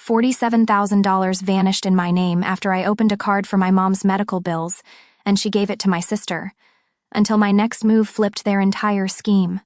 $47,000 vanished in my name after I opened a card for my mom's medical bills, and she gave it to my sister, until my next move flipped their entire scheme.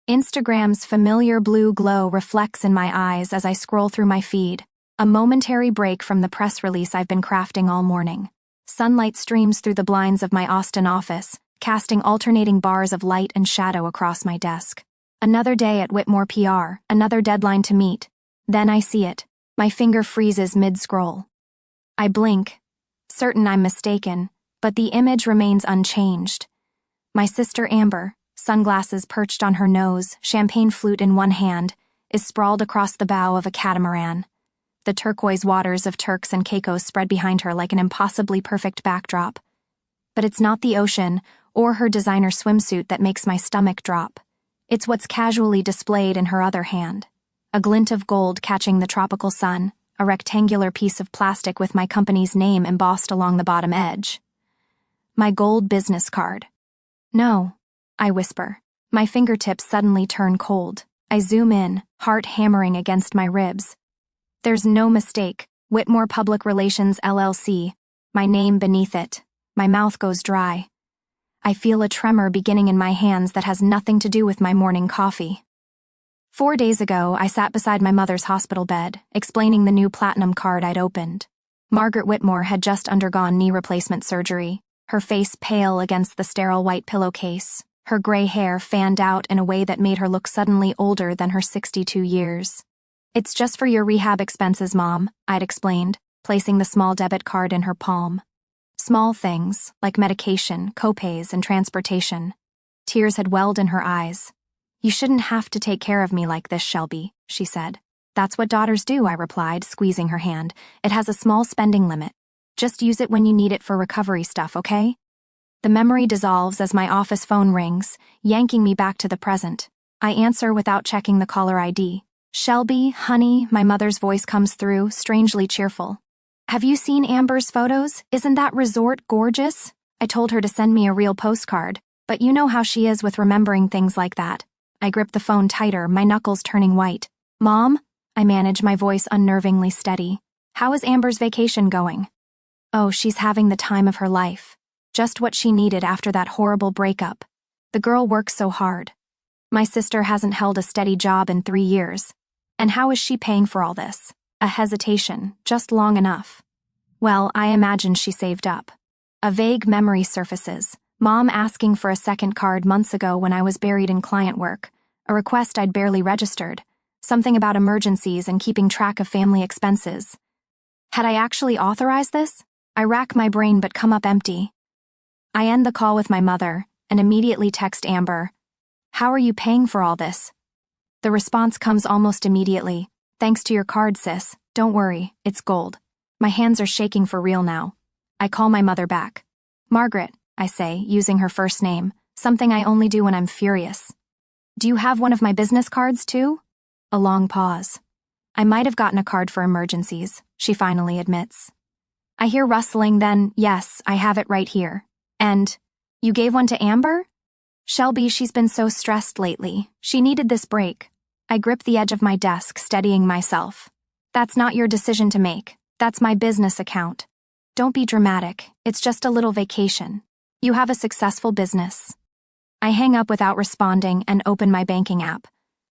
Instagram's familiar blue glow reflects in my eyes as I scroll through my feed, a momentary break from the press release I've been crafting all morning. Sunlight streams through the blinds of my Austin office, casting alternating bars of light and shadow across my desk. Another day at Whitmore PR, another deadline to meet. Then I see it. My finger freezes mid-scroll. I blink, certain I'm mistaken, but the image remains unchanged. My sister Amber, sunglasses perched on her nose, champagne flute in one hand, is sprawled across the bow of a catamaran. The turquoise waters of Turks and Caicos spread behind her like an impossibly perfect backdrop. But it's not the ocean or her designer swimsuit that makes my stomach drop. It's what's casually displayed in her other hand. A glint of gold catching the tropical sun, a rectangular piece of plastic with my company's name embossed along the bottom edge. My gold business card. No, I whisper. My fingertips suddenly turn cold. I zoom in, heart hammering against my ribs. There's no mistake. Whitmore Public Relations LLC. My name beneath it. My mouth goes dry. I feel a tremor beginning in my hands that has nothing to do with my morning coffee. 4 days ago, I sat beside my mother's hospital bed, explaining the new platinum card I'd opened. Margaret Whitmore had just undergone knee replacement surgery, her face pale against the sterile white pillowcase, her gray hair fanned out in a way that made her look suddenly older than her 62 years. "It's just for your rehab expenses, Mom," I'd explained, placing the small debit card in her palm. Small things, like medication, copays, and transportation. Tears had welled in her eyes. "You shouldn't have to take care of me like this, Shelby," she said. "That's what daughters do," I replied, squeezing her hand. "It has a small spending limit. Just use it when you need it for recovery stuff, okay?" The memory dissolves as my office phone rings, yanking me back to the present. I answer without checking the caller ID. "Shelby, honey," my mother's voice comes through, strangely cheerful. "Have you seen Amber's photos? Isn't that resort gorgeous?" I told her to send me a real postcard, but you know how she is with remembering things like that. I grip the phone tighter, my knuckles turning white. "Mom?" I manage, my voice unnervingly steady. "How is Amber's vacation going?" "Oh, she's having the time of her life. Just what she needed after that horrible breakup. The girl works so hard. My sister hasn't held a steady job in 3 years. And how is she paying for all this?" A hesitation, just long enough. "Well, I imagine she saved up." A vague memory surfaces. Mom asking for a second card months ago when I was buried in client work, a request I'd barely registered, something about emergencies and keeping track of family expenses. Had I actually authorized this? I rack my brain but come up empty. I end the call with my mother and immediately text Amber, "How are you paying for all this?" The response comes almost immediately. "Thanks to your card, sis. Don't worry, it's gold." My hands are shaking for real now. I call my mother back. "Margaret," I say, using her first name, something I only do when I'm furious. "Do you have one of my business cards, too?" A long pause. "I might have gotten a card for emergencies," she finally admits. I hear rustling, then, "Yes, I have it right here." And, "You gave one to Amber?" "Shelby, she's been so stressed lately. She needed this break." I grip the edge of my desk, steadying myself. "That's not your decision to make. That's my business account. Don't be dramatic. It's just a little vacation. You have a successful business." I hang up without responding and open my banking app.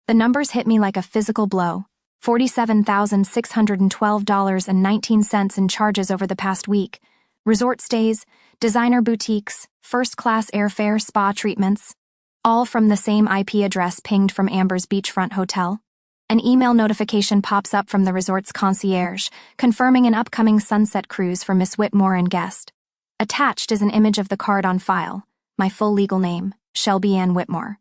The numbers hit me like a physical blow. $47,612.19 in charges over the past week. Resort stays, designer boutiques, first-class airfare, spa treatments. All from the same IP address pinged from Amber's beachfront hotel. An email notification pops up from the resort's concierge, confirming an upcoming sunset cruise for Miss Whitmore and guest. Attached is an image of the card on file, my full legal name, Shelby Ann Whitmore.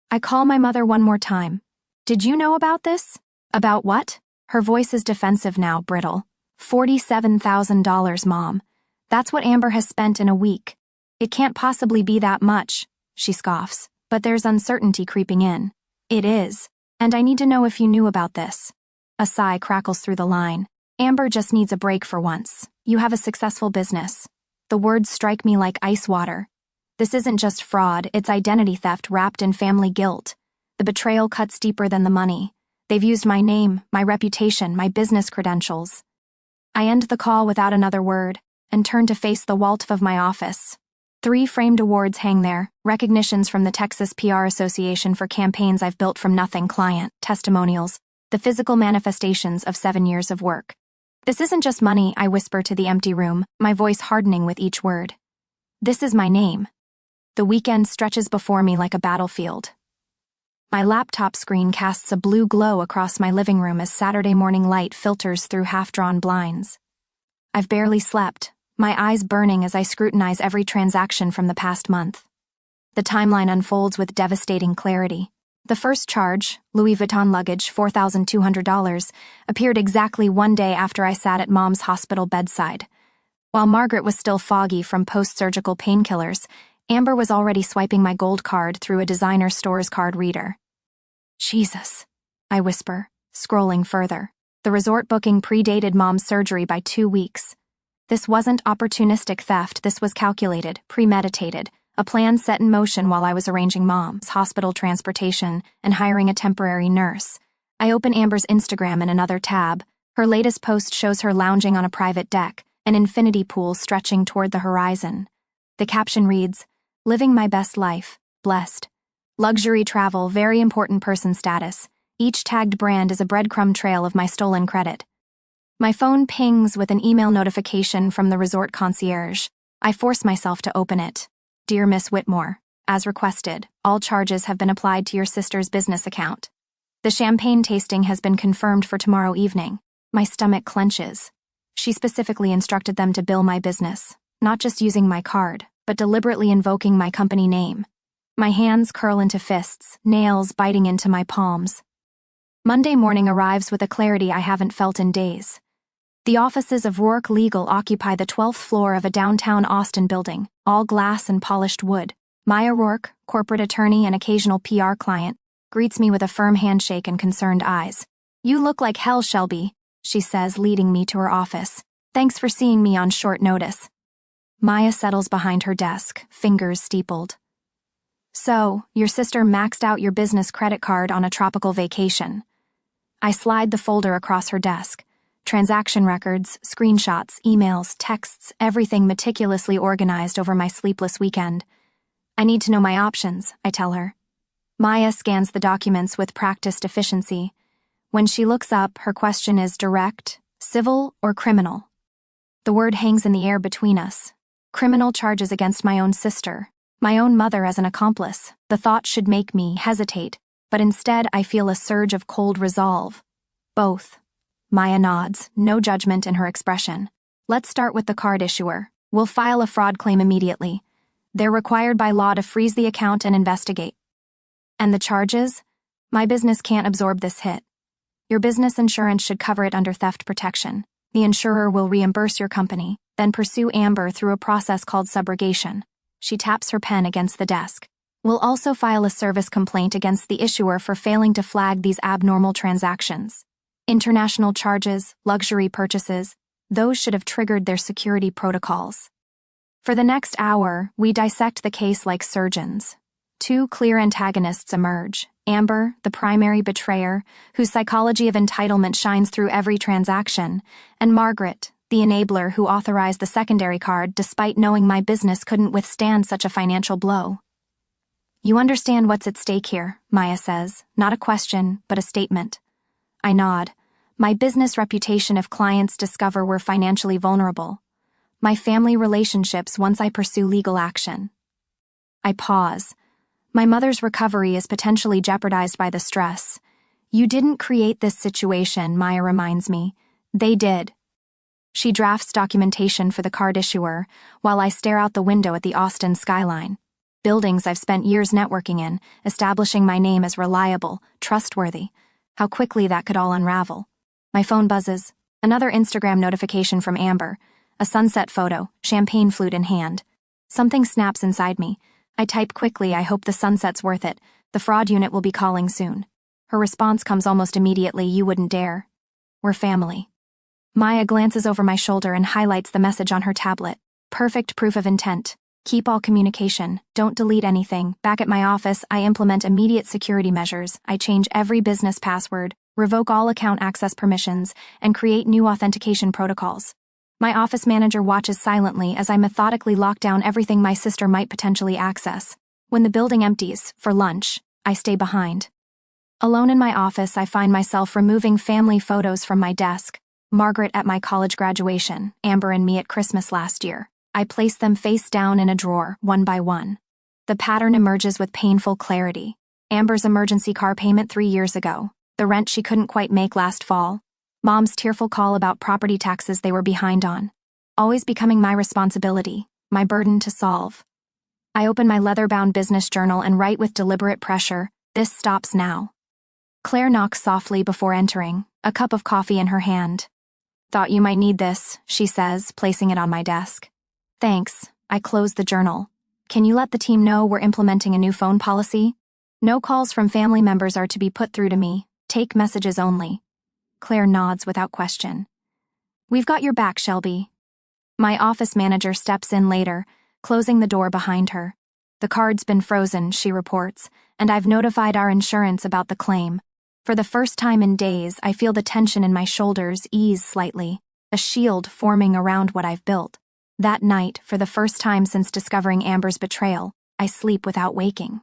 I call my mother one more time. "Did you know about this?" "About what?" Her voice is defensive now, brittle. $47,000, Mom. That's what Amber has spent in a week. It can't possibly be that much, she scoffs, but there's uncertainty creeping in. It is, and I need to know if you knew about this. A sigh crackles through the line. Amber just needs a break for once. You have a successful business. The words strike me like ice water. This isn't just fraud, it's identity theft wrapped in family guilt. The betrayal cuts deeper than the money. They've used my name, my reputation, my business credentials. I end the call without another word and turn to face the wall of my office. 3 framed awards hang there, recognitions from the Texas PR Association for campaigns I've built from nothing, client, testimonials, the physical manifestations of 7 years of work. This isn't just money, I whisper to the empty room, my voice hardening with each word. This is my name. The weekend stretches before me like a battlefield. My laptop screen casts a blue glow across my living room as Saturday morning light filters through half-drawn blinds. I've barely slept, my eyes burning as I scrutinize every transaction from the past month. The timeline unfolds with devastating clarity. The first charge, Louis Vuitton luggage, $4,200, appeared exactly 1 day after I sat at Mom's hospital bedside. While Margaret was still foggy from post-surgical painkillers, Amber was already swiping my gold card through a designer store's card reader. Jesus, I whisper, scrolling further. The resort booking predated Mom's surgery by 2 weeks. This wasn't opportunistic theft, this was calculated, premeditated, a plan set in motion while I was arranging Mom's hospital transportation and hiring a temporary nurse. I open Amber's Instagram in another tab. Her latest post shows her lounging on a private deck, an infinity pool stretching toward the horizon. The caption reads, "Living my best life, blessed. Luxury travel, very important person status. Each tagged brand is a breadcrumb trail of my stolen credit." My phone pings with an email notification from the resort concierge. I force myself to open it. "Dear Miss Whitmore, as requested, all charges have been applied to your sister's business account. The champagne tasting has been confirmed for tomorrow evening." My stomach clenches. She specifically instructed them to bill my business, not just using my card, but deliberately invoking my company name. My hands curl into fists, nails biting into my palms. Monday morning arrives with a clarity I haven't felt in days. The offices of Rourke Legal occupy the 12th floor of a downtown Austin building, all glass and polished wood. Maya Rourke, corporate attorney and occasional PR client, greets me with a firm handshake and concerned eyes. "You look like hell, Shelby," she says, leading me to her office. "Thanks for seeing me on short notice." Maya settles behind her desk, fingers steepled. "So, your sister maxed out your business credit card on a tropical vacation." I slide the folder across her desk. Transaction records, screenshots, emails, texts, everything meticulously organized over my sleepless weekend. "I need to know my options," I tell her. Maya scans the documents with practiced efficiency. When she looks up, her question is direct, civil or criminal. The word hangs in the air between us. Criminal charges against my own sister, my own mother as an accomplice. The thought should make me hesitate, but instead I feel a surge of cold resolve. Both. Maya nods, no judgment in her expression. "Let's start with the card issuer. We'll file a fraud claim immediately. They're required by law to freeze the account and investigate." "And the charges? My business can't absorb this hit. Your business insurance should cover it under theft protection. The insurer will reimburse your company, then pursue Amber through a process called subrogation." She taps her pen against the desk. "We'll also file a service complaint against the issuer for failing to flag these abnormal transactions. International charges, luxury purchases, those should have triggered their security protocols." For the next hour, we dissect the case like surgeons. 2 clear antagonists emerge. Amber, the primary betrayer, whose psychology of entitlement shines through every transaction, and Margaret, the enabler who authorized the secondary card despite knowing my business couldn't withstand such a financial blow. "You understand what's at stake here," Maya says, not a question, but a statement. I nod. My business reputation if clients discover we're financially vulnerable. My family relationships once I pursue legal action. I pause. My mother's recovery is potentially jeopardized by the stress. "You didn't create this situation," Maya reminds me. "They did." She drafts documentation for the card issuer, while I stare out the window at the Austin skyline. Buildings I've spent years networking in, establishing my name as reliable, trustworthy. How quickly that could all unravel. My phone buzzes. Another Instagram notification from Amber. A sunset photo, champagne flute in hand. Something snaps inside me. I type quickly, "I hope the sunset's worth it. The fraud unit will be calling soon." Her response comes almost immediately, "You wouldn't dare. We're family." Maya glances over my shoulder and highlights the message on her tablet. "Perfect proof of intent. Keep all communication. Don't delete anything. Back at my office, I implement immediate security measures. I change every business password, revoke all account access permissions, and create new authentication protocols. My office manager watches silently as I methodically lock down everything my sister might potentially access. When the building empties, for lunch, I stay behind. Alone in my office, I find myself removing family photos from my desk. Margaret at my college graduation, Amber and me at Christmas last year. I place them face down in a drawer, one by one. The pattern emerges with painful clarity. Amber's emergency car payment 3 years ago, the rent she couldn't quite make last fall, Mom's tearful call about property taxes they were behind on. Always becoming my responsibility, my burden to solve. I open my leather-bound business journal and write with deliberate pressure, "This stops now." Claire knocks softly before entering, a cup of coffee in her hand. "Thought you might need this," she says, placing it on my desk. "Thanks." I close the journal. "Can you let the team know we're implementing a new phone policy? No calls from family members are to be put through to me. Take messages only." Claire nods without question. "We've got your back, Shelby." My office manager steps in later, closing the door behind her. "The card's been frozen," she reports, "and I've notified our insurance about the claim." For the first time in days, I feel the tension in my shoulders ease slightly, a shield forming around what I've built. That night, for the first time since discovering Amber's betrayal, I sleep without waking.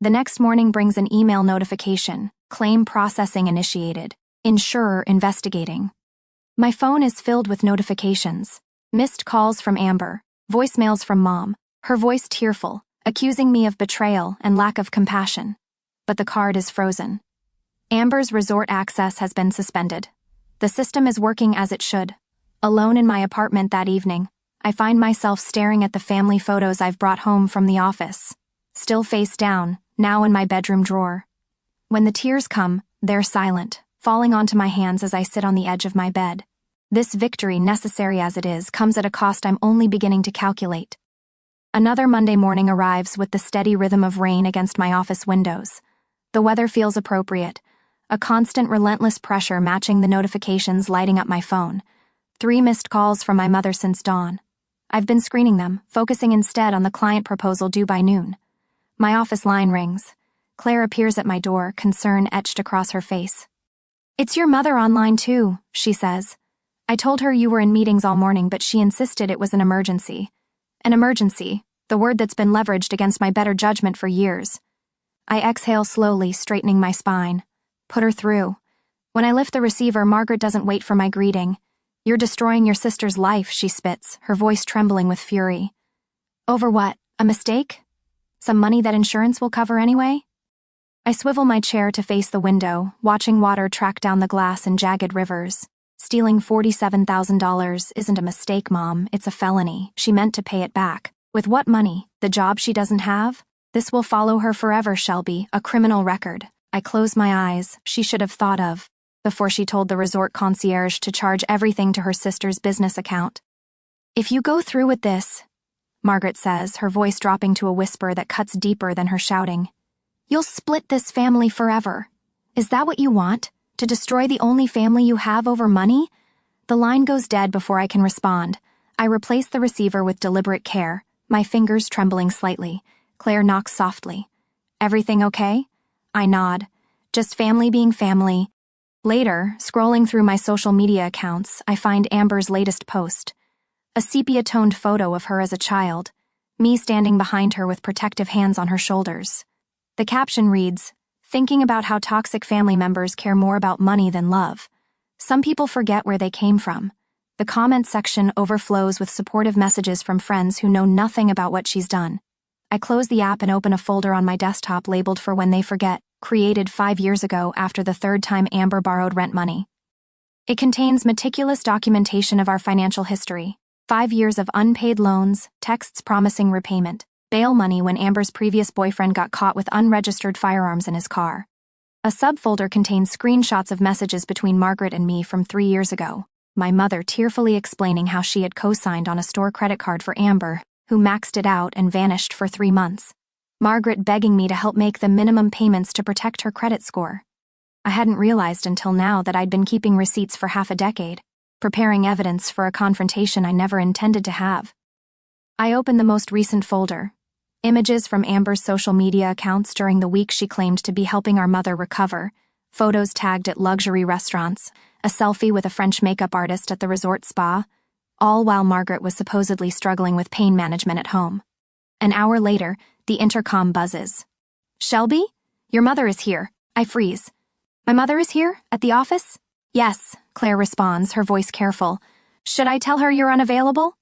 The next morning brings an email notification, claim processing initiated, insurer investigating. My phone is filled with notifications, missed calls from Amber, voicemails from Mom, her voice tearful, accusing me of betrayal and lack of compassion. But the card is frozen. Amber's resort access has been suspended. The system is working as it should. Alone in my apartment that evening, I find myself staring at the family photos I've brought home from the office. Still face down, now in my bedroom drawer. When the tears come, they're silent, falling onto my hands as I sit on the edge of my bed. This victory, necessary as it is, comes at a cost I'm only beginning to calculate. Another Monday morning arrives with the steady rhythm of rain against my office windows. The weather feels appropriate, a constant relentless pressure matching the notifications lighting up my phone. 3 missed calls from my mother since dawn. I've been screening them, focusing instead on the client proposal due by noon. My office line rings. Claire appears at my door, concern etched across her face. "It's your mother online too," she says. "I told her you were in meetings all morning, but she insisted it was an emergency." An emergency, the word that's been leveraged against my better judgment for years. I exhale slowly, straightening my spine. Put her through. When I lift the receiver, Margaret doesn't wait for my greeting. "You're destroying your sister's life," she spits, her voice trembling with fury. "Over what? A mistake? Some money that insurance will cover anyway?" I swivel my chair to face the window, watching water track down the glass in jagged rivers. "Stealing $47,000 isn't a mistake, Mom. It's a felony. She meant to pay it back. With what money? The job she doesn't have? This will follow her forever, Shelby, a criminal record." I close my eyes. She should have thought of, before she told the resort concierge to charge everything to her sister's business account. "If you go through with this," Margaret says, her voice dropping to a whisper that cuts deeper than her shouting, "you'll split this family forever. Is that what you want? To destroy the only family you have over money?" The line goes dead before I can respond. I replace the receiver with deliberate care, my fingers trembling slightly. Claire knocks softly. "Everything okay?" I nod. "Just family being family." Later, scrolling through my social media accounts, I find Amber's latest post. A sepia-toned photo of her as a child, me standing behind her with protective hands on her shoulders. The caption reads, "Thinking about how toxic family members care more about money than love. Some people forget where they came from." The comment section overflows with supportive messages from friends who know nothing about what she's done. I close the app and open a folder on my desktop labeled "For When They Forget," created 5 years ago after the 3rd time Amber borrowed rent money. It contains meticulous documentation of our financial history, 5 years of unpaid loans, texts promising repayment, bail money when Amber's previous boyfriend got caught with unregistered firearms in his car. A subfolder contains screenshots of messages between Margaret and me from 3 years ago, my mother tearfully explaining how she had co-signed on a store credit card for Amber, who maxed it out and vanished for 3 months. Margaret begging me to help make the minimum payments to protect her credit score. I hadn't realized until now that I'd been keeping receipts for half a decade, preparing evidence for a confrontation I never intended to have. I opened the most recent folder. Images from Amber's social media accounts during the week she claimed to be helping our mother recover, photos tagged at luxury restaurants, a selfie with a French makeup artist at the resort spa, all while Margaret was supposedly struggling with pain management at home. An hour later, the intercom buzzes. "Shelby? Your mother is here." I freeze. "My mother is here? At the office?" "Yes," Claire responds, her voice careful. "Should I tell her you're unavailable?"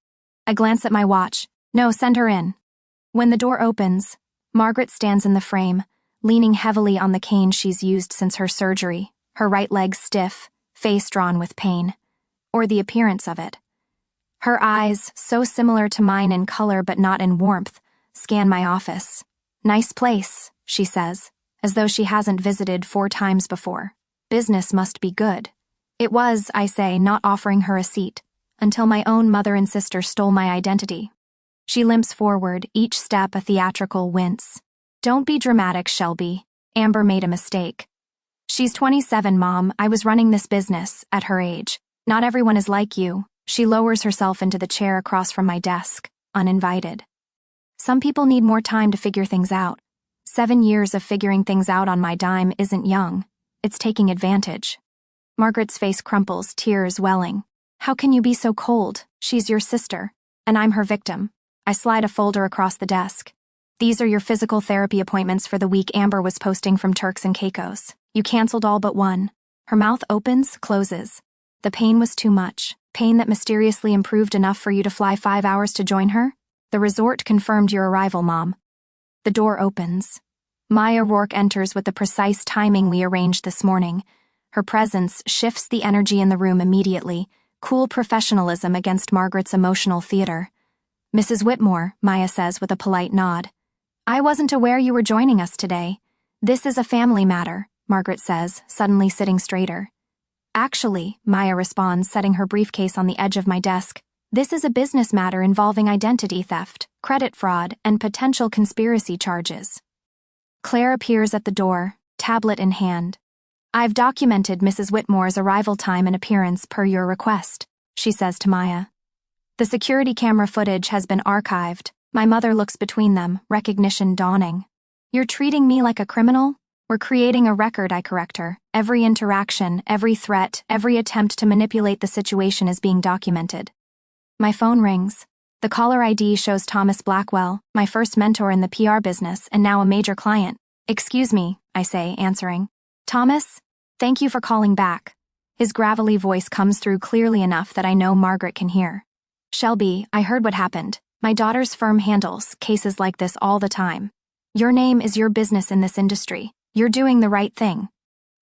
I glance at my watch. "No, send her in." When the door opens, Margaret stands in the frame, leaning heavily on the cane she's used since her surgery, her right leg stiff, face drawn with pain. Or the appearance of it. Her eyes, so similar to mine in color but not in warmth, scan my office. "Nice place," she says, as though she hasn't visited 4 times before. "Business must be good." It was, I say, not offering her a seat, until my own mother and sister stole my identity. She limps forward, each step a theatrical wince. "Don't be dramatic, Shelby. Amber made a mistake." "She's 27, Mom. I was running this business, at her age. Not everyone is like you." She lowers herself into the chair across from my desk, uninvited. "Some people need more time to figure things out. 7 years of figuring things out on my dime isn't young. It's taking advantage." Margaret's face crumples, tears welling. "How can you be so cold? She's your sister, and I'm her victim." I slide a folder across the desk. "These are your physical therapy appointments for the week Amber was posting from Turks and Caicos. You canceled all but one." Her mouth opens, closes. "The pain was too much. Pain that mysteriously improved enough for you to fly 5 hours to join her? The resort confirmed your arrival, Mom." The door opens. Maya Rourke enters with the precise timing we arranged this morning. Her presence shifts the energy in the room immediately, cool professionalism against Margaret's emotional theater. "Mrs. Whitmore," Maya says with a polite nod. "I wasn't aware you were joining us today." "This is a family matter," Margaret says, suddenly sitting straighter. "Actually," Maya responds, setting her briefcase on the edge of my desk, "this is a business matter involving identity theft, credit fraud, and potential conspiracy charges." Claire appears at the door, tablet in hand. "I've documented Mrs. Whitmore's arrival time and appearance per your request," she says to Maya. The security camera footage has been archived. My mother looks between them, recognition dawning. "You're treating me like a criminal?" "We're creating a record," I correct her. "Every interaction, every threat, every attempt to manipulate the situation is being documented." My phone rings. The caller ID shows Thomas Blackwell, my first mentor in the PR business and now a major client. "Excuse me," I say, answering. "Thomas? Thank you for calling back." His gravelly voice comes through clearly enough that I know Margaret can hear. "Shelby, I heard what happened. My daughter's firm handles cases like this all the time. Your name is your business in this industry. You're doing the right thing."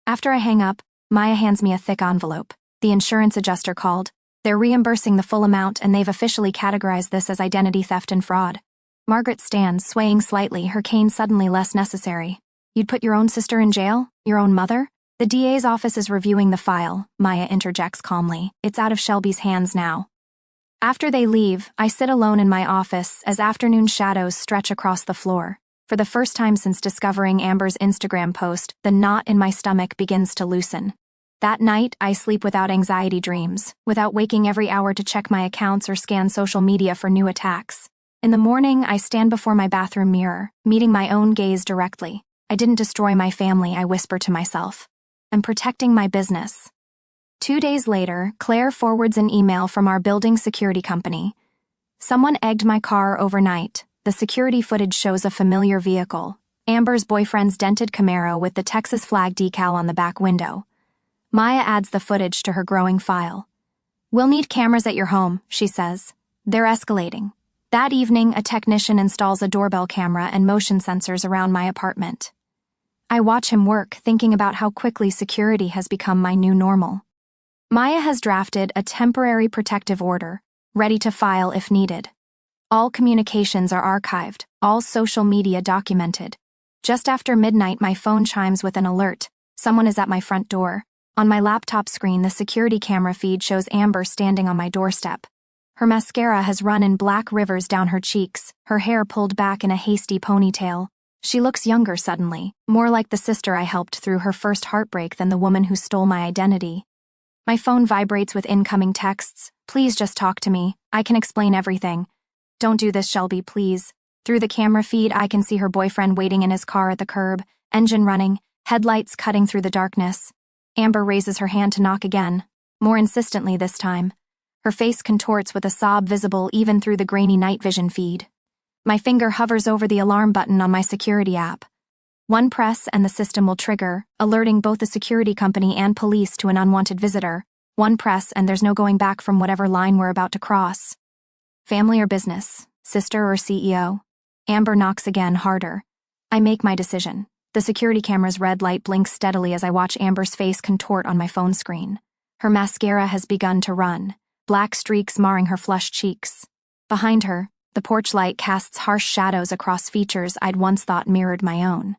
After I hang up, Maya hands me a thick envelope. The insurance adjuster called. They're reimbursing the full amount and they've officially categorized this as identity theft and fraud. Margaret stands, swaying slightly, her cane suddenly less necessary. "You'd put your own sister in jail? Your own mother?" "The DA's office is reviewing the file," Maya interjects calmly. "It's out of Shelby's hands now." After they leave, I sit alone in my office as afternoon shadows stretch across the floor. For the first time since discovering Amber's Instagram post, the knot in my stomach begins to loosen. That night, I sleep without anxiety dreams, without waking every hour to check my accounts or scan social media for new attacks. In the morning, I stand before my bathroom mirror, meeting my own gaze directly. I didn't destroy my family, I whisper to myself. I'm protecting my business. 2 days later, Claire forwards an email from our building security company. "Someone egged my car overnight. The security footage shows a familiar vehicle, Amber's boyfriend's dented Camaro with the Texas flag decal on the back window." Maya adds the footage to her growing file. "We'll need cameras at your home," she says. They're escalating. That evening, a technician installs a doorbell camera and motion sensors around my apartment. I watch him work, thinking about how quickly security has become my new normal. Maya has drafted a temporary protective order, ready to file if needed. All communications are archived, all social media documented. Just after midnight, my phone chimes with an alert. Someone is at my front door. On my laptop screen, the security camera feed shows Amber standing on my doorstep. Her mascara has run in black rivers down her cheeks, her hair pulled back in a hasty ponytail. She looks younger suddenly, more like the sister I helped through her first heartbreak than the woman who stole my identity. My phone vibrates with incoming texts. "Please just talk to me. I can explain everything." "Don't do this, Shelby, please." Through the camera feed, I can see her boyfriend waiting in his car at the curb, engine running, headlights cutting through the darkness. Amber raises her hand to knock again, more insistently this time. Her face contorts with a sob visible even through the grainy night vision feed. My finger hovers over the alarm button on my security app. One press and the system will trigger, alerting both the security company and police to an unwanted visitor. One press and there's no going back from whatever line we're about to cross. Family or business, sister or CEO? Amber knocks again, harder. I make my decision. The security camera's red light blinks steadily as I watch Amber's face contort on my phone screen. Her mascara has begun to run, black streaks marring her flushed cheeks. Behind her, the porch light casts harsh shadows across features I'd once thought mirrored my own.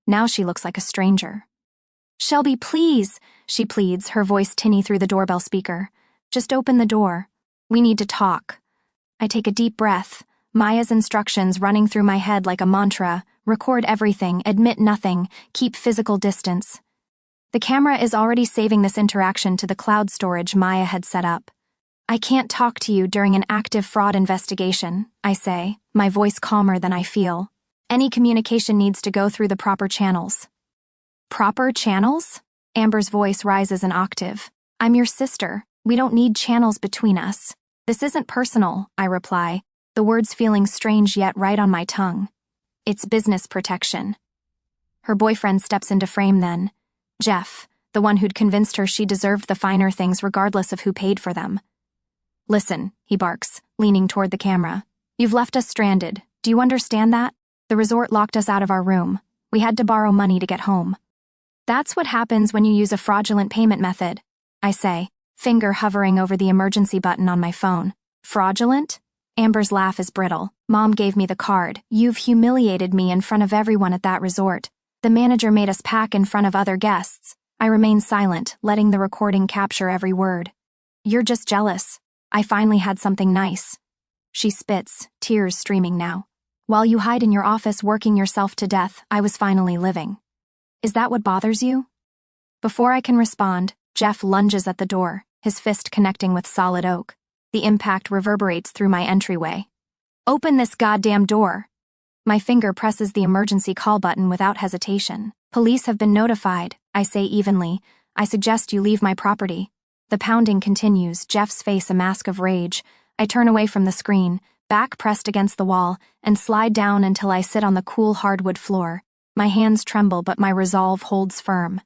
Now she looks like a stranger. "Shelby, please," she pleads, her voice tinny through the doorbell speaker. "Just open the door. We need to talk." I take a deep breath, Maya's instructions running through my head like a mantra: record everything, admit nothing, keep physical distance. The camera is already saving this interaction to the cloud storage Maya had set up. "I can't talk to you during an active fraud investigation," I say, my voice calmer than I feel. "Any communication needs to go through the proper channels." "Proper channels?" Amber's voice rises an octave. "I'm your sister. We don't need channels between us." "This isn't personal," I reply, the words feeling strange yet right on my tongue. "It's business protection." Her boyfriend steps into frame then. Jeff, the one who'd convinced her she deserved the finer things regardless of who paid for them. "Listen," he barks, leaning toward the camera. "You've left us stranded. Do you understand that? The resort locked us out of our room. We had to borrow money to get home." "That's what happens when you use a fraudulent payment method," I say, finger hovering over the emergency button on my phone. "Fraudulent?" Amber's laugh is brittle. "Mom gave me the card. You've humiliated me in front of everyone at that resort. The manager made us pack in front of other guests." I remain silent, letting the recording capture every word. "You're just jealous. I finally had something nice." She spits, tears streaming now. "While you hide in your office working yourself to death, I was finally living. Is that what bothers you?" Before I can respond, Jeff lunges at the door, his fist connecting with solid oak. The impact reverberates through my entryway. "Open this goddamn door!" My finger presses the emergency call button without hesitation. "Police have been notified," I say evenly. "I suggest you leave my property." The pounding continues, Jeff's face a mask of rage. I turn away from the screen, back pressed against the wall, and slide down until I sit on the cool hardwood floor. My hands tremble, but my resolve holds firm.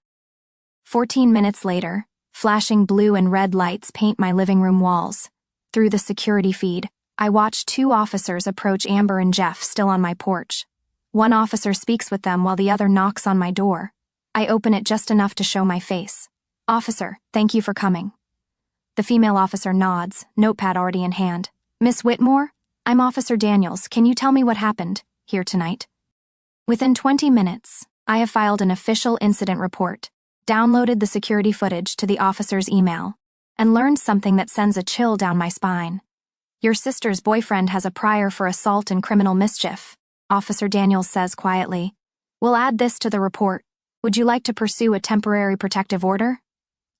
14 minutes later, flashing blue and red lights paint my living room walls. Through the security feed, I watch 2 officers approach Amber and Jeff still on my porch. One officer speaks with them while the other knocks on my door. I open it just enough to show my face. "Officer, thank you for coming." The female officer nods, notepad already in hand. "Miss Whitmore? I'm Officer Daniels. Can you tell me what happened here tonight?" Within 20 minutes, I have filed an official incident report, downloaded the security footage to the officer's email, and learned something that sends a chill down my spine. "Your sister's boyfriend has a prior for assault and criminal mischief," Officer Daniels says quietly. "We'll add this to the report. Would you like to pursue a temporary protective order?"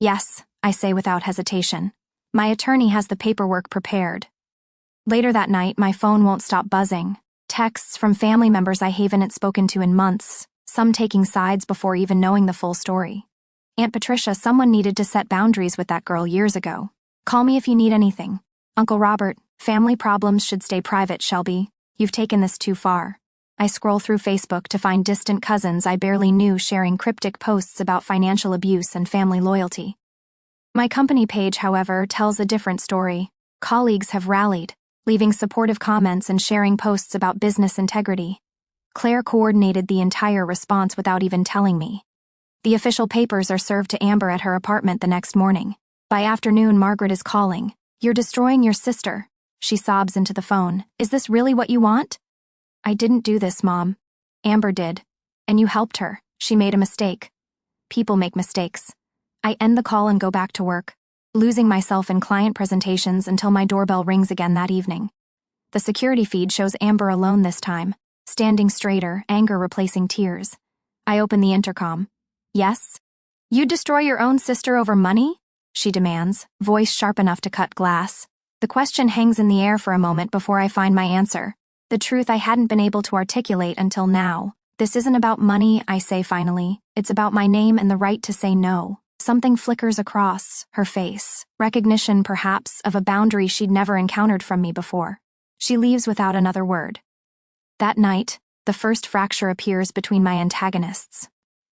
"Yes," I say without hesitation. My attorney has the paperwork prepared. Later that night, my phone won't stop buzzing. Texts from family members I haven't spoken to in months, some taking sides before even knowing the full story. "Aunt Patricia, someone needed to set boundaries with that girl years ago. Call me if you need anything. Uncle Robert, family problems should stay private, Shelby. You've taken this too far." I scroll through Facebook to find distant cousins I barely knew sharing cryptic posts about financial abuse and family loyalty. My company page, however, tells a different story. Colleagues have rallied, leaving supportive comments and sharing posts about business integrity. Claire coordinated the entire response without even telling me. The official papers are served to Amber at her apartment the next morning. By afternoon, Margaret is calling. "You're destroying your sister." She sobs into the phone. "Is this really what you want?" "I didn't do this, Mom. Amber did. And you helped her. She made a mistake." People make mistakes. I end the call and go back to work, losing myself in client presentations until my doorbell rings again that evening. The security feed shows Amber alone this time, standing straighter, anger replacing tears. I open the intercom. "Yes? You'd destroy your own sister over money?" she demands, voice sharp enough to cut glass. The question hangs in the air for a moment before I find my answer, the truth I hadn't been able to articulate until now. This isn't about money, I say finally. It's about my name and the right to say no. Something flickers across her face, recognition perhaps of a boundary she'd never encountered from me before. She leaves without another word. That night, the first fracture appears between my antagonists.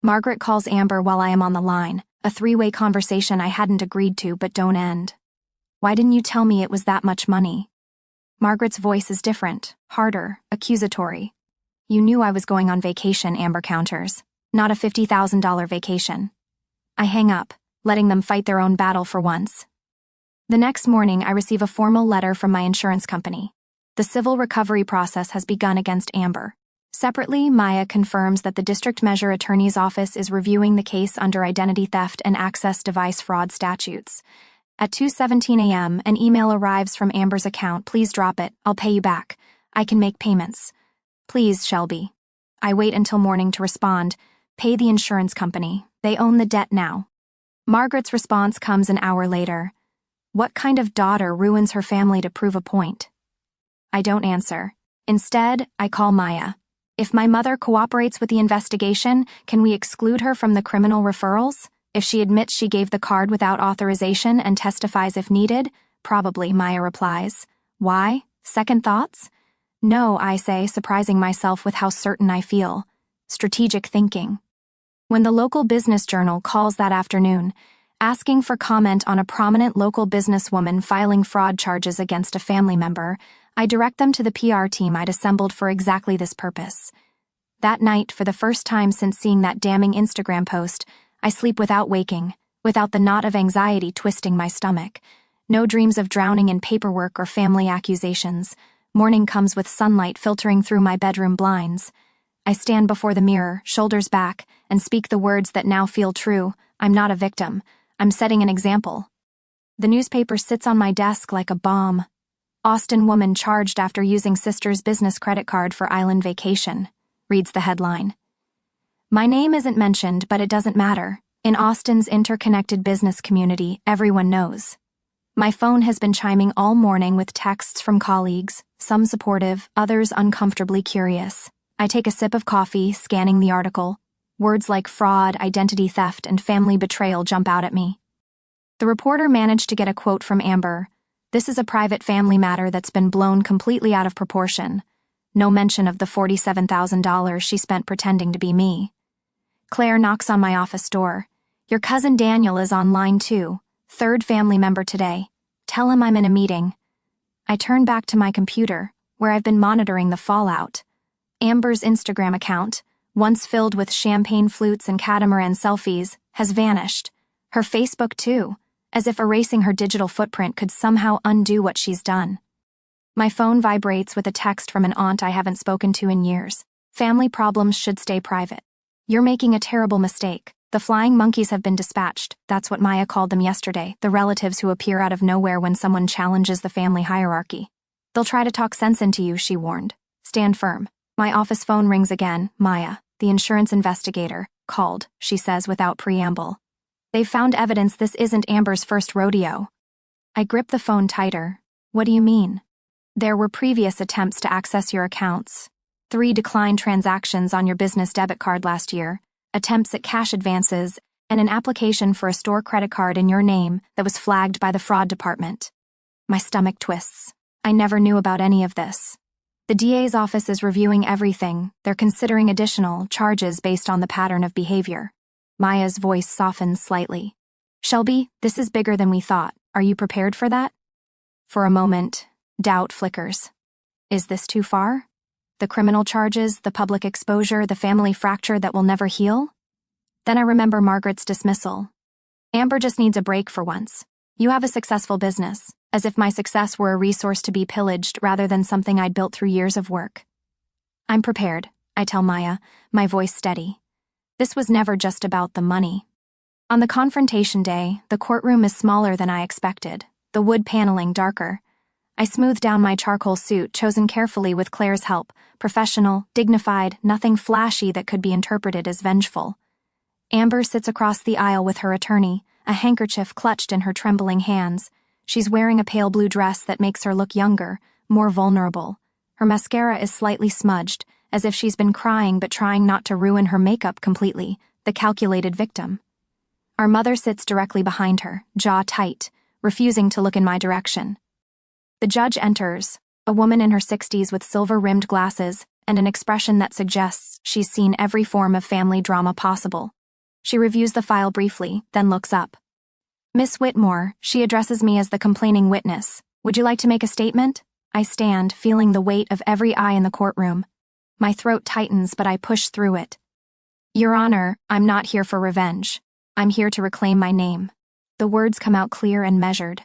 Margaret calls Amber while I am on the line, a three-way conversation I hadn't agreed to but don't end. Why didn't you tell me it was that much money? Margaret's voice is different, harder, accusatory. You knew I was going on vacation, Amber counters. Not a $50,000 vacation. I hang up, letting them fight their own battle for once. The next morning, I receive a formal letter from my insurance company. The civil recovery process has begun against Amber. Separately, Maya confirms that the district measure attorney's office is reviewing the case under identity theft and access device fraud statutes. At 2:17 a.m., an email arrives from Amber's account. Please drop it. I'll pay you back. I can make payments. Please, Shelby. I wait until morning to respond. Pay the insurance company. They own the debt now. Margaret's response comes an hour later. What kind of daughter ruins her family to prove a point? I don't answer. Instead, I call Maya. If my mother cooperates with the investigation, can we exclude her from the criminal referrals? If she admits she gave the card without authorization and testifies if needed, probably, Maya replies. Why? Second thoughts? No, I say, surprising myself with how certain I feel. Strategic thinking. When the local business journal calls that afternoon, asking for comment on a prominent local businesswoman filing fraud charges against a family member, I direct them to the PR team I'd assembled for exactly this purpose. That night, for the first time since seeing that damning Instagram post, I sleep without waking, without the knot of anxiety twisting my stomach. No dreams of drowning in paperwork or family accusations. Morning comes with sunlight filtering through my bedroom blinds. I stand before the mirror, shoulders back, and speak the words that now feel true. I'm not a victim. I'm setting an example. The newspaper sits on my desk like a bomb. Austin woman charged after using sister's business credit card for island vacation, reads the headline. My name isn't mentioned, but it doesn't matter. In Austin's interconnected business community, everyone knows. My phone has been chiming all morning with texts from colleagues, some supportive, others uncomfortably curious. I take a sip of coffee, scanning the article. Words like fraud, identity theft, and family betrayal jump out at me. The reporter managed to get a quote from Amber. This is a private family matter that's been blown completely out of proportion. No mention of the $47,000 she spent pretending to be me. Claire knocks on my office door. Your cousin Daniel is on line 2, third family member today. Tell him I'm in a meeting. I turn back to my computer, where I've been monitoring the fallout. Amber's Instagram account, once filled with champagne flutes and catamaran selfies, has vanished. Her Facebook too, as if erasing her digital footprint could somehow undo what she's done. My phone vibrates with a text from an aunt I haven't spoken to in years. Family problems should stay private. You're making a terrible mistake. The flying monkeys have been dispatched. That's what Maya called them yesterday, the relatives who appear out of nowhere when someone challenges the family hierarchy. They'll try to talk sense into you, she warned. Stand firm. My office phone rings again. Maya, the insurance investigator, called, she says without preamble. They've found evidence this isn't Amber's first rodeo. I grip the phone tighter. What do you mean? There were previous attempts to access your accounts. 3 declined transactions on your business debit card last year, attempts at cash advances, and an application for a store credit card in your name that was flagged by the fraud department. My stomach twists. I never knew about any of this. The DA's office is reviewing everything. They're considering additional charges based on the pattern of behavior. Maya's voice softens slightly. Shelby, this is bigger than we thought. Are you prepared for that? For a moment, doubt flickers. Is this too far? The criminal charges, the public exposure, the family fracture that will never heal? Then I remember Margaret's dismissal. Amber just needs a break for once. You have a successful business, as if my success were a resource to be pillaged rather than something I'd built through years of work. I'm prepared, I tell Maya, my voice steady. This was never just about the money. On the confrontation day, the courtroom is smaller than I expected, the wood paneling darker. I smooth down my charcoal suit, chosen carefully with Claire's help, professional, dignified, nothing flashy that could be interpreted as vengeful. Amber sits across the aisle with her attorney, a handkerchief clutched in her trembling hands. She's wearing a pale blue dress that makes her look younger, more vulnerable. Her mascara is slightly smudged, as if she's been crying but trying not to ruin her makeup completely, the calculated victim. Our mother sits directly behind her, jaw tight, refusing to look in my direction. The judge enters, a woman in her 60s with silver-rimmed glasses and an expression that suggests she's seen every form of family drama possible. She reviews the file briefly, then looks up. "Miss Whitmore," she addresses me as the complaining witness. "Would you like to make a statement?" I stand, feeling the weight of every eye in the courtroom. My throat tightens, but I push through it. "Your Honor, I'm not here for revenge. I'm here to reclaim my name." The words come out clear and measured.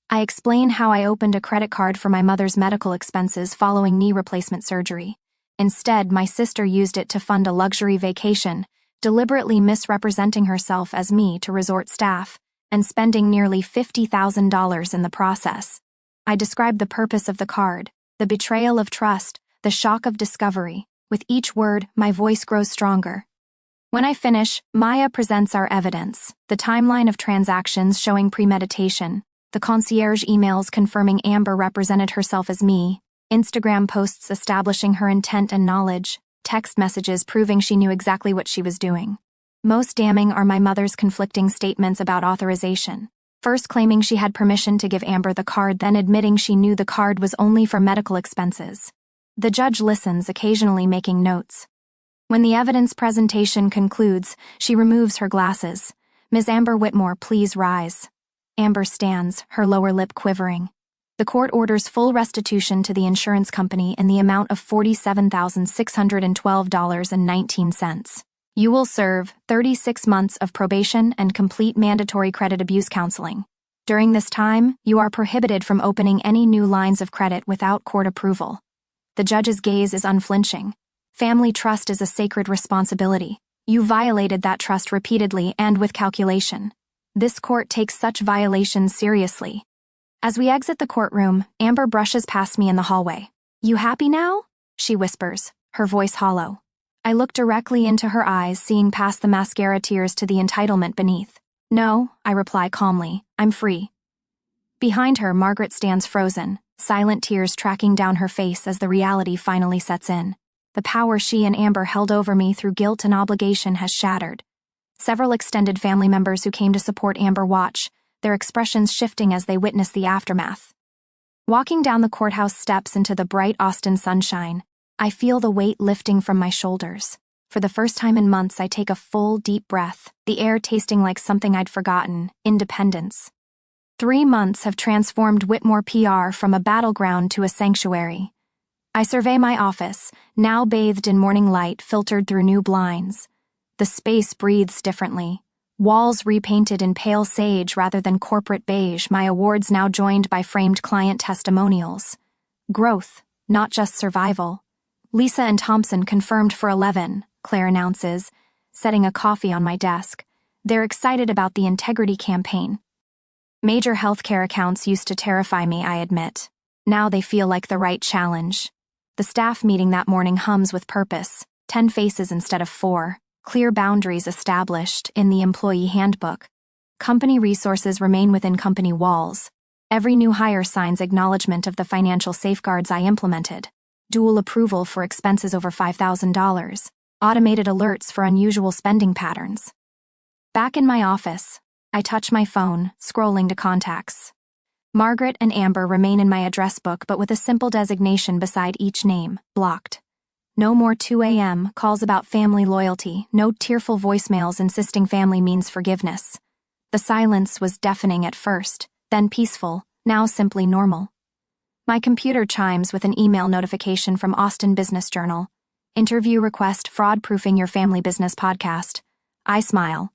I explain how I opened a credit card for my mother's medical expenses following knee replacement surgery. Instead, my sister used it to fund a luxury vacation, deliberately misrepresenting herself as me to resort staff, and spending nearly $50,000 in the process. I describe the purpose of the card, the betrayal of trust, the shock of discovery. With each word, my voice grows stronger. When I finish, Maya presents our evidence, the timeline of transactions showing premeditation, the concierge emails confirming Amber represented herself as me, Instagram posts establishing her intent and knowledge, text messages proving she knew exactly what she was doing. Most damning are my mother's conflicting statements about authorization. First claiming she had permission to give Amber the card, then admitting she knew the card was only for medical expenses. The judge listens, occasionally making notes. When the evidence presentation concludes, she removes her glasses. "Ms. Amber Whitmore, please rise." Amber stands, her lower lip quivering. The court orders full restitution to the insurance company in the amount of $47,612.19. You will serve 36 months of probation and complete mandatory credit abuse counseling. During this time, you are prohibited from opening any new lines of credit without court approval. The judge's gaze is unflinching. Family trust is a sacred responsibility. You violated that trust repeatedly and with calculation. This court takes such violations seriously. As we exit the courtroom, Amber brushes past me in the hallway. "You happy now?" she whispers, her voice hollow. I look directly into her eyes, seeing past the mascara tears to the entitlement beneath. "No," I reply calmly, "I'm free." Behind her, Margaret stands frozen, silent tears tracking down her face as the reality finally sets in. The power she and Amber held over me through guilt and obligation has shattered. Several extended family members who came to support Amber watch, their expressions shifting as they witness the aftermath. Walking down the courthouse steps into the bright Austin sunshine, I feel the weight lifting from my shoulders. For the first time in months, I take a full, deep breath, the air tasting like something I'd forgotten: independence. 3 months have transformed Whitmore PR from a battleground to a sanctuary. I survey my office, now bathed in morning light filtered through new blinds. The space breathes differently. Walls repainted in pale sage rather than corporate beige, my awards now joined by framed client testimonials. Growth, not just survival. "Lisa and Thompson confirmed for 11, Claire announces, setting a coffee on my desk. They're excited about the integrity campaign. Major healthcare accounts used to terrify me, I admit. Now they feel like the right challenge. The staff meeting that morning hums with purpose, 10 faces instead of 4. Clear boundaries established in the employee handbook. Company resources remain within company walls. Every new hire signs acknowledgement of the financial safeguards I implemented. Dual approval for expenses over $5,000. Automated alerts for unusual spending patterns. Back in my office, I touch my phone, scrolling to contacts. Margaret and Amber remain in my address book, but with a simple designation beside each name: blocked. No more 2 a.m. calls about family loyalty, no tearful voicemails insisting family means forgiveness. The silence was deafening at first, then peaceful, now simply normal. My computer chimes with an email notification from Austin Business Journal. Interview request: fraud-proofing your family business podcast. I smile.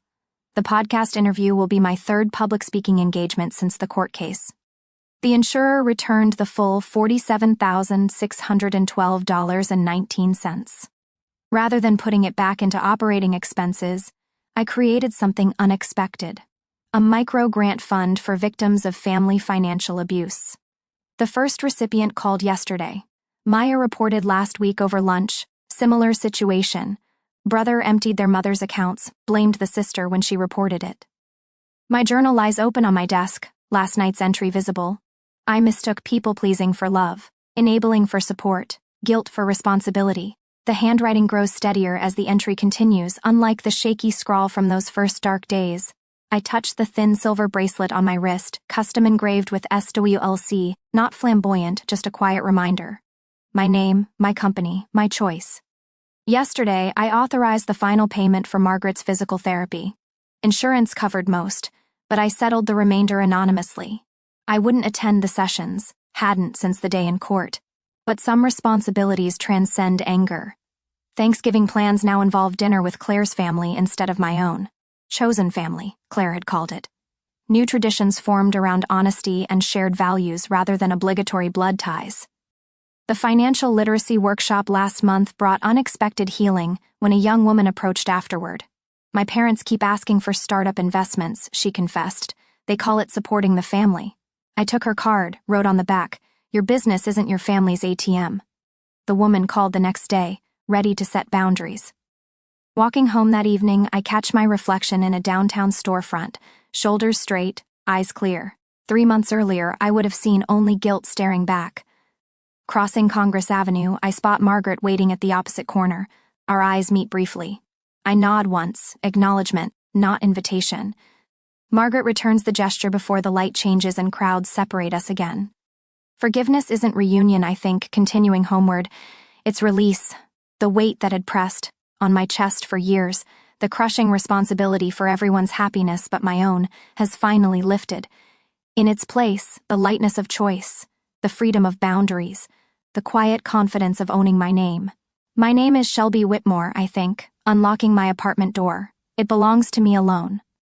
The podcast interview will be my 3rd public speaking engagement since the court case. The insurer returned the full $47,612.19. Rather than putting it back into operating expenses, I created something unexpected: a micro-grant fund for victims of family financial abuse. The first recipient called yesterday. Maya reported last week over lunch, similar situation. Brother emptied their mother's accounts, blamed the sister when she reported it. My journal lies open on my desk, last night's entry visible. I mistook people-pleasing for love, enabling for support, guilt for responsibility. The handwriting grows steadier as the entry continues, unlike the shaky scrawl from those first dark days. I touch the thin silver bracelet on my wrist, custom engraved with SWLC, not flamboyant, just a quiet reminder. My name, my company, my choice. Yesterday, I authorized the final payment for Margaret's physical therapy. Insurance covered most, but I settled the remainder anonymously. I wouldn't attend the sessions, hadn't since the day in court. But some responsibilities transcend anger. Thanksgiving plans now involve dinner with Claire's family instead of my own. Chosen family, Claire had called it. New traditions formed around honesty and shared values rather than obligatory blood ties. The financial literacy workshop last month brought unexpected healing when a young woman approached afterward. My parents keep asking for startup investments, she confessed. They call it supporting the family. I took her card, wrote on the back, "Your business isn't your family's ATM." The woman called the next day, ready to set boundaries. Walking home that evening, I catch my reflection in a downtown storefront, shoulders straight, eyes clear. 3 months earlier, I would have seen only guilt staring back. Crossing Congress Avenue, I spot Margaret waiting at the opposite corner. Our eyes meet briefly. I nod once, acknowledgement, not invitation. Margaret returns the gesture before the light changes and crowds separate us again. Forgiveness isn't reunion, I think, continuing homeward. It's release. The weight that had pressed on my chest for years, the crushing responsibility for everyone's happiness but my own, has finally lifted. In its place, the lightness of choice, the freedom of boundaries, the quiet confidence of owning my name. My name is Shelby Whitmore, I think, unlocking my apartment door. It belongs to me alone.